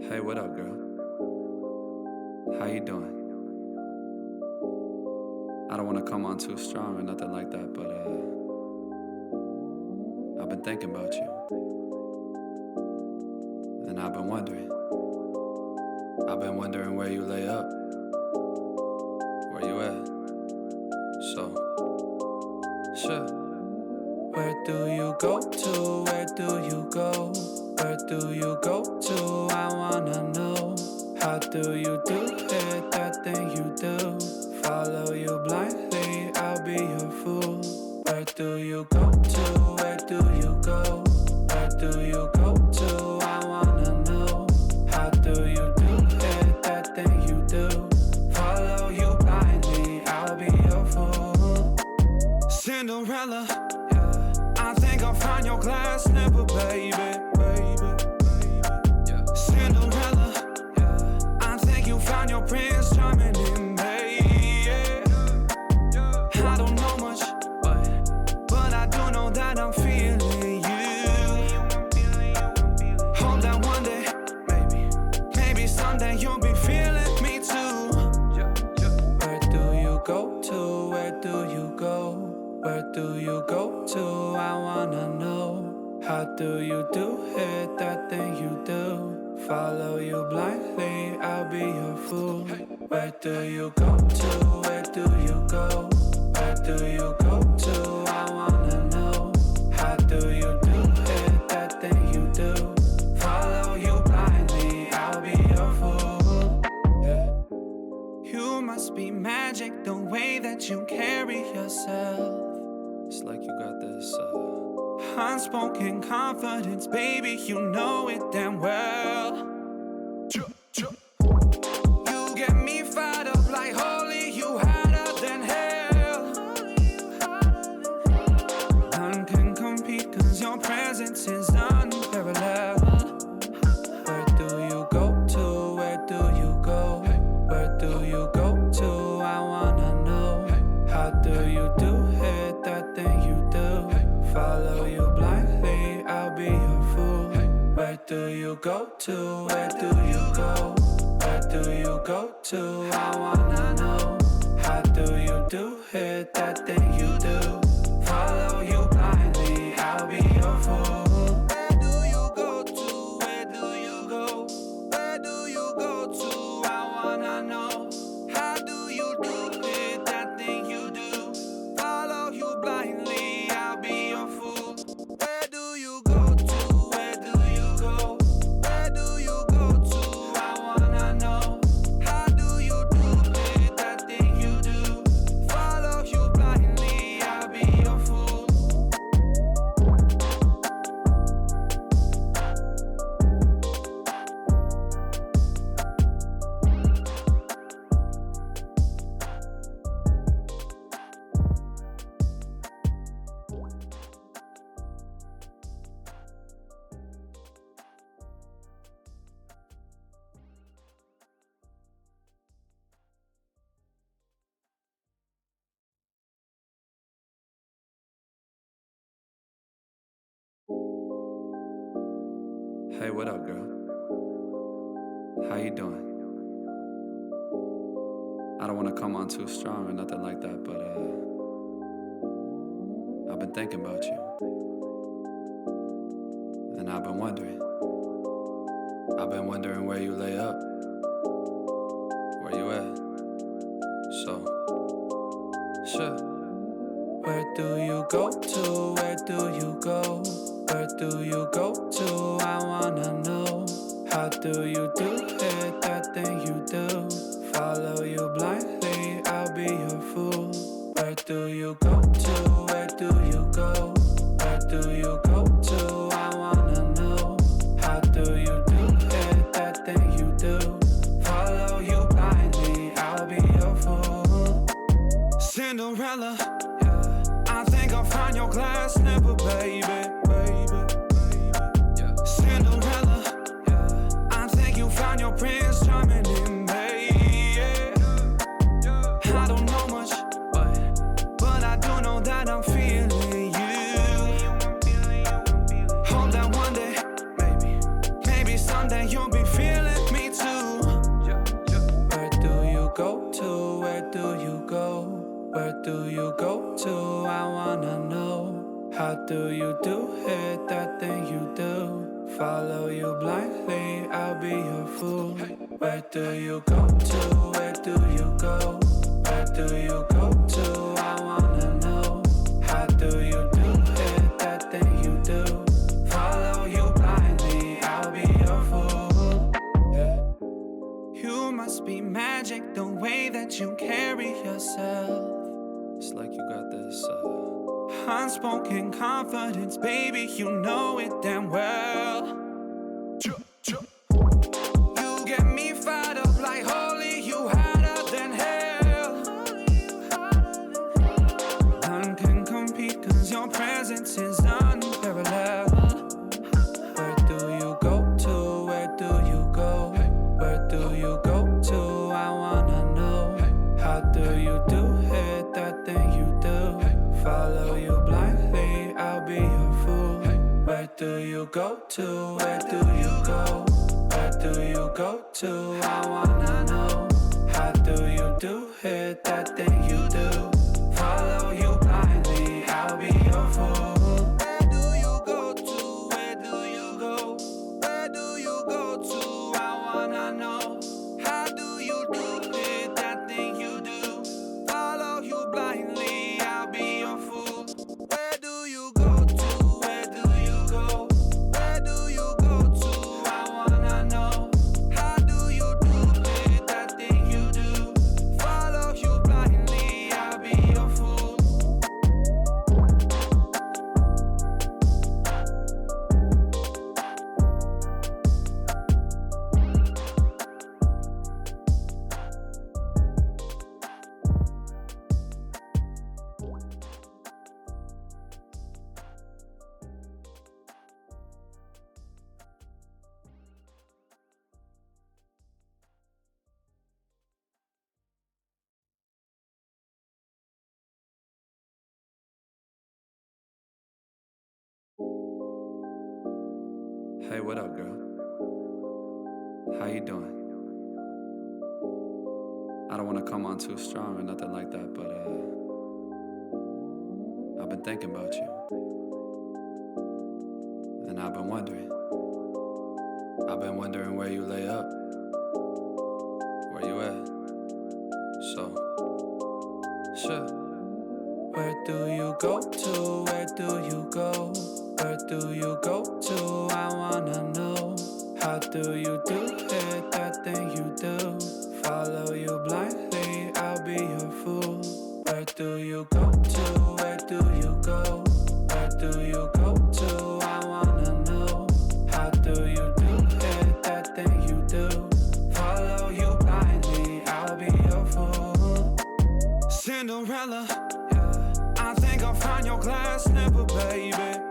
Hey, what up, girl? How you doing? I don't want to come on too strong or nothing like that, but I've been thinking about you. And I've been wondering where you lay up. Where you at? So, sure. Where do you go to? Where do you go? Where do you go to? I wanna know. How do you do it? That thing you do. Follow you blindly, I'll be your fool. Where do you go to? Where do you go? Where do you go to? I wanna know. How do you do it? That thing you do. Follow you blindly, I'll be your fool. Cinderella, I think I'll find your glass slipper, baby. Cinderella, I think you found your prince charming in me. I don't know much, but I do know that I'm feeling you. Hope that one day, maybe someday you'll be feeling me too. Where do you go to? Where do you go? Where do you go to? I wanna know. How do you do it? That thing you do. Follow you blindly, I'll be your fool. Where do you go to? Where do you go? Where do you go to? I wanna know. How do you do it? That thing you do. Follow you blindly, I'll be your fool. You must be magic, the way that you carry yourself. It's like you got this unspoken confidence, baby, you know it damn well. You get me fired up like holy, you hotter than hell. None can compete cause your presence is unparalleled. Where do you go to? Where do you go? Where do you go to? I wanna know. How do you do it? That thing you do. Follow you blindly, I'll be your fool. Where do you go to? Where do you go? Where do you go to? I wanna know. How do you do it? That thing you do. Follow you blindly, I'll be your fool. Where do you go to? Where do you go? Where do you go to? I wanna know. How do you do it? That thing you do. Follow you blindly, I'll be your fool. Where do you go to? Where do you go? Where do you go to? I wanna know. How do you do it? That thing you do. Follow you blindly, I'll be your fool. Hey, what up, girl? How you doing? I don't want to come on too strong or nothing like that, but I've been thinking about you. And I've been wondering where you lay up. Where you at? So, sure. Where do you go to? Where do you go? Where do you go to? I wanna know. How do you do it? That thing you do. Follow you blindly, I'll be your fool. Where do you go to? Where do you go? Where do you go to? I wanna know. How do you do it? That thing you do. Follow you blindly, I'll be your fool. Cinderella, I think I'll find your glass slipper, baby. Cinderella, I think you found your prince charming in me. I don't know much, but I do know that I'm feeling you. Hope that one day, maybe someday you'll be feeling do you go to? I wanna know. How do you do it, that thing you do? Follow you blindly, I'll be your fool. Where do you go to? Where do you go? Where do you go to? I wanna know. How do you do it, that thing you do? Follow you blindly, I'll be your fool. You must be magic, the way that you carry yourself. It's like you got this unspoken confidence, baby, you know it damn well. You get me fired up like holy, you hotter than hell. None can compete, cause your presence is unparalleled. Where do you go to? Where do you go? Where do you go to? I wanna know. How do you do it, that thing you do? Follow you blindly, I'll be your fool. Where do you go to? Where do you go? Where do you go to? I wanna know. How do you do it, that thing you do? Follow you blindly, I'll be your fool. Where do you go to? Where do you go? Where do you go to? I wanna know. How do you do it, that thing you do? Follow you blindly, I'll be your fool. Where do you go to? Where do you go? Where do you go to? I wanna know. How do you do it, that thing you do? Follow you blindly, I'll be your fool. Hey, what up, girl? How you doing? I don't want to come on too strong or nothing like that, but I've been thinking about you. And I've been wondering. I've been wondering where you lay up. Where you at? So, sure. Where do you go to? Where do you go? Where do you go to? I wanna know. How do you do it, that thing you do? Follow you blindly, I'll be your fool. Where do you go to? Where do you go? Where do you go to? I wanna know. How do you do it, that thing you do? Follow you blindly, I'll be your fool. Cinderella, yeah. I think I'll find your glass slipper, baby.